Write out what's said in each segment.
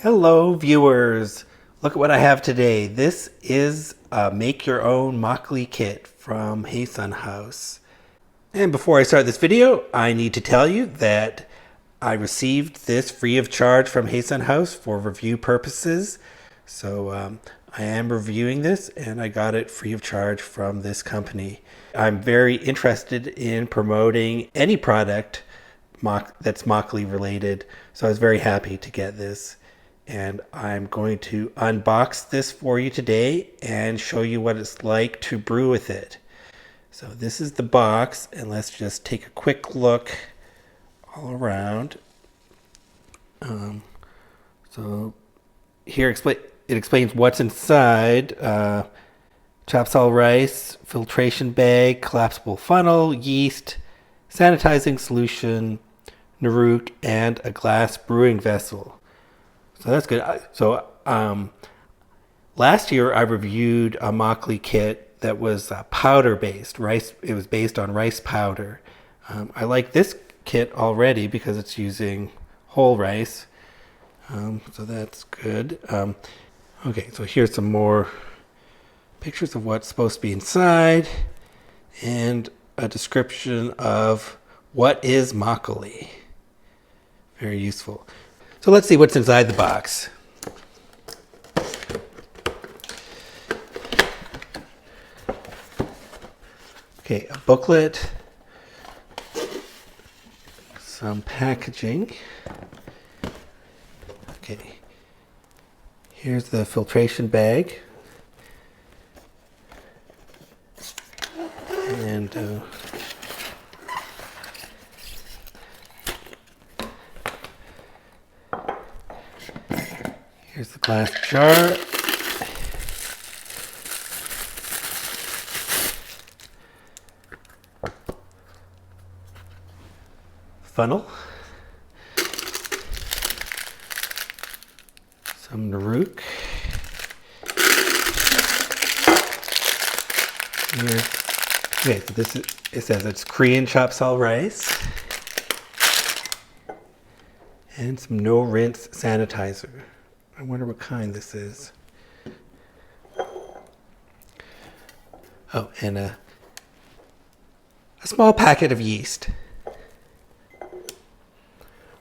Hello viewers, look at what I have today. This is a make your own Makgeolli Kit from Hyesun House. And before I start this video, I need to tell you that I received this free of charge from Hyesun House for review purposes. So I am reviewing this and I got it free of charge from this company. I'm very interested in promoting any product that's makgeolli related, so I was very happy to get this. And I'm going to unbox this for you today and show you what it's like to brew with it. So this is the box, and let's just take a quick look all around. So here it explains what's inside. Chapsal rice, filtration bag, collapsible funnel, yeast, sanitizing solution, Naruk, and a glass brewing vessel. So that's good. So last year I reviewed a Makgeolli Kit that was powder based rice. It was based on rice powder. I like this kit already because it's using whole rice. So that's good. Okay, so here's some more pictures of what's supposed to be inside and a description of what is makgeolli. Very useful. So let's see what's inside the box. Okay, a booklet, some packaging. Okay, here's the filtration bag. And here's the glass jar. Funnel. Some Naruk. Okay, so it says it's Korean chapsal rice. And some no rinse sanitizer. I wonder what kind this is. Oh, and a small packet of yeast.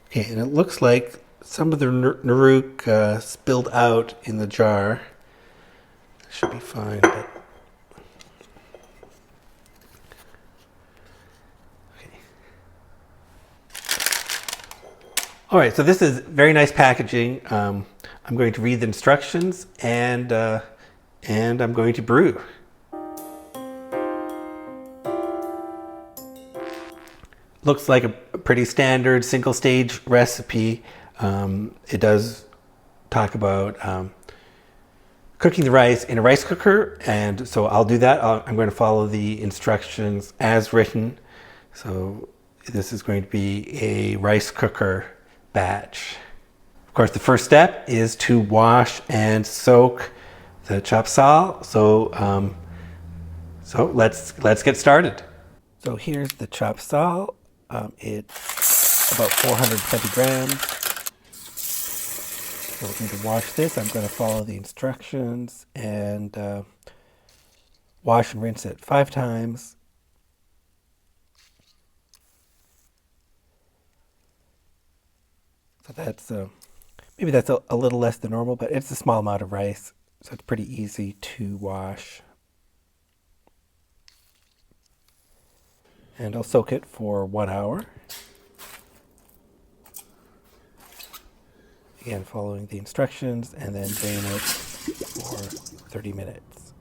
Okay, and it looks like some of the Naruk spilled out in the jar. That should be fine, but okay. All right, so this is very nice packaging. I'm going to read the instructions and I'm going to brew. Looks like a pretty standard single stage recipe. It does talk about cooking the rice in a rice cooker, and so I'll do that. I'm going to follow the instructions as written. So this is going to be a rice cooker batch. Of course, the first step is to wash and soak the chapsal. So let's get started. So here's the chapsal. It's about 420 grams. So we're going to wash this. I'm going to follow the instructions and wash and rinse it 5 times. So that's maybe that's a little less than normal, but it's a small amount of rice, so it's pretty easy to wash. And I'll soak it for 1 hour. Again, following the instructions, and then drain it for 30 minutes.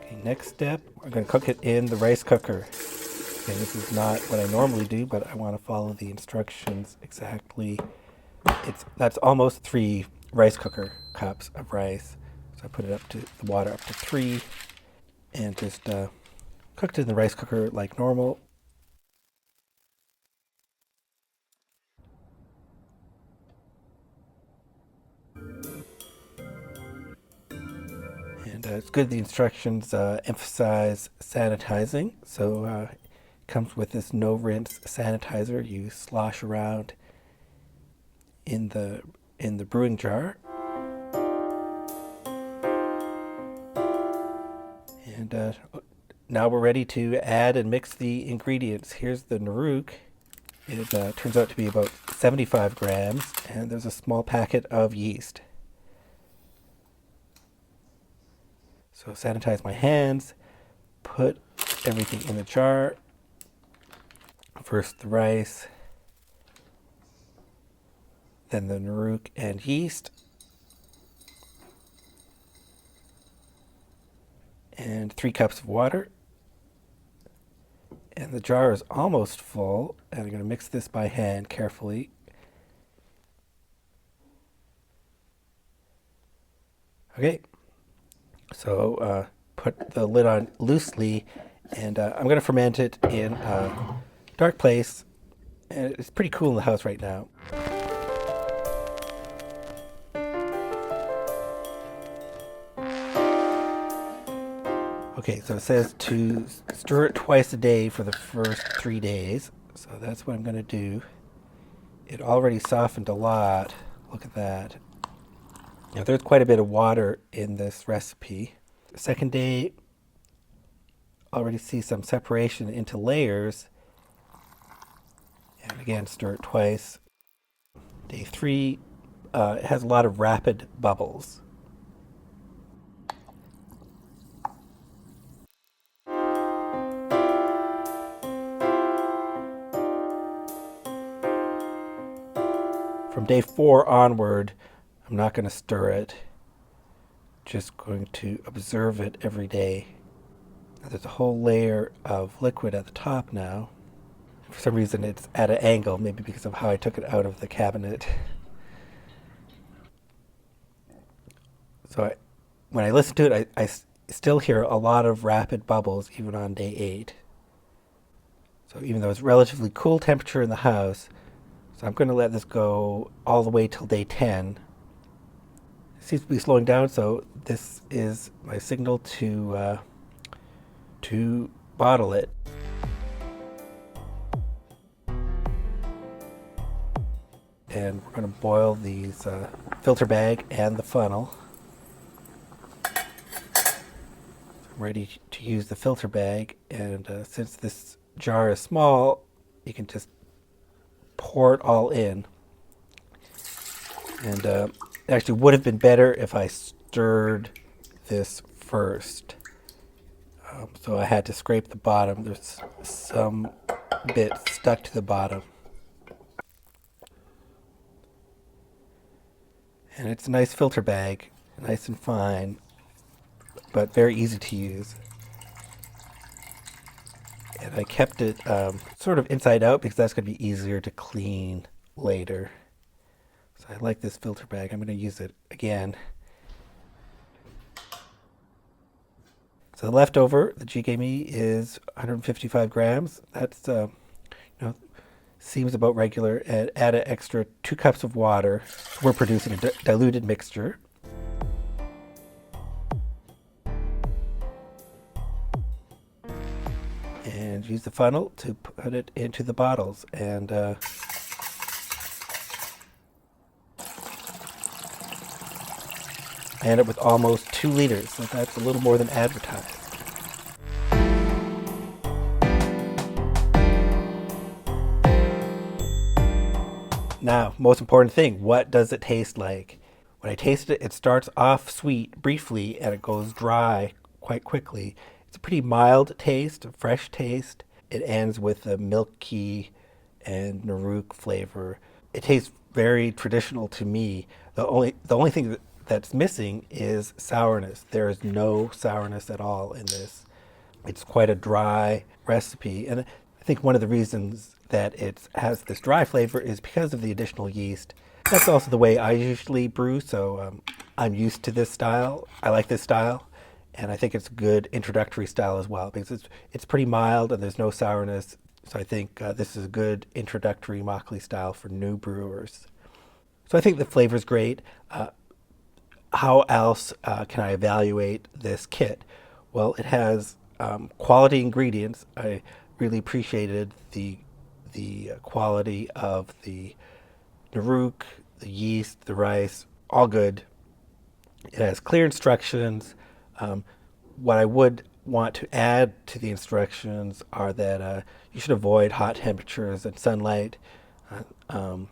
Okay, next step, we're going to cook it in the rice cooker. Okay, this is not what I normally do, but I want to follow the instructions exactly. That's almost 3 rice cooker cups of rice. So I put it up to the water up to 3 and just cooked it in the rice cooker like normal. And it's good the instructions emphasize sanitizing. So comes with this no rinse sanitizer. You slosh around in the brewing jar. And now we're ready to add and mix the ingredients. Here's the Naruk. It turns out to be about 75 grams, and there's a small packet of yeast. So sanitize my hands, put everything in the jar. First the rice, then the Naruk and yeast, and 3 cups of water. And the jar is almost full, and I'm going to mix this by hand carefully. Okay, so put the lid on loosely, and I'm going to ferment it in a dark place. And it's pretty cool in the house right now. Okay, so it says to stir it twice a day for the first 3 days. So that's what I'm going to do. It already softened a lot. Look at that. Now there's quite a bit of water in this recipe. The second day, already see some separation into layers. And again, stir it twice. Day 3, it has a lot of rapid bubbles. From day 4 onward, I'm not going to stir it, just going to observe it every day. Now, there's a whole layer of liquid at the top now. For some reason it's at an angle, maybe because of how I took it out of the cabinet. So when I listen to it, I still hear a lot of rapid bubbles even on day 8. So even though it's relatively cool temperature in the house, so I'm going to let this go all the way till day 10. It seems to be slowing down, so this is my signal to bottle it. And we're going to boil these filter bag and the funnel. So I'm ready to use the filter bag, and since this jar is small, you can just pour it all in. And it actually would have been better if I stirred this first. So I had to scrape the bottom. There's some bits stuck to the bottom. And it's a nice filter bag, nice and fine, but very easy to use. And I kept it sort of inside out because that's going to be easier to clean later. So I like this filter bag. I'm going to use it again. So the leftover, the jjigae is 155 grams. That's, seems about regular. And add an extra 2 cups of water. We're producing a diluted mixture. And use the funnel to put it into the bottles. And I end up with almost 2 liters, so that's a little more than advertised. Now, most important thing, what does it taste like? When I taste it, it starts off sweet briefly and it goes dry quite quickly. It's a pretty mild taste, a fresh taste. It ends with a milky and Naruk flavor. It tastes very traditional to me. The only thing that's missing is sourness. There is no sourness at all in this. It's quite a dry recipe, and I think one of the reasons that it has this dry flavor is because of the additional yeast. That's also the way I usually brew, so I'm used to this style. I like this style, and I think it's a good introductory style as well because it's pretty mild and there's no sourness. So I think this is a good introductory makgeolli style for new brewers. So I think the flavor's great. How else can I evaluate this kit? Well, it has quality ingredients. I really appreciated the quality of the Naruk, the yeast, the rice, all good. It has clear instructions. Um, what I would want to add to the instructions are that you should avoid hot temperatures and sunlight. Uh, um,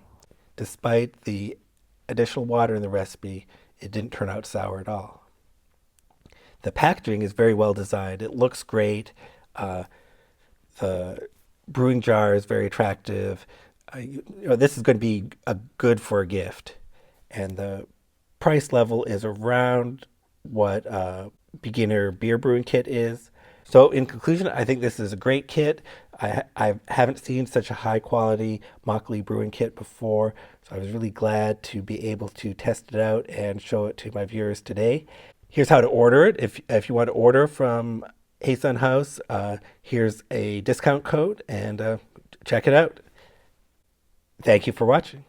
Despite the additional water in the recipe, it didn't turn out sour at all. The packaging is very well designed. It looks great. Uh, the brewing jar is very attractive. This is going to be a good for a gift, and the price level is around what beginner beer brewing kit is. So, in conclusion, I think this is a great kit. I haven't seen such a high quality Makgeolli brewing kit before, so I was really glad to be able to test it out and show it to my viewers today. Here's how to order it. If you want to order from Hyesun House, here's a discount code, and check it out. Thank you for watching.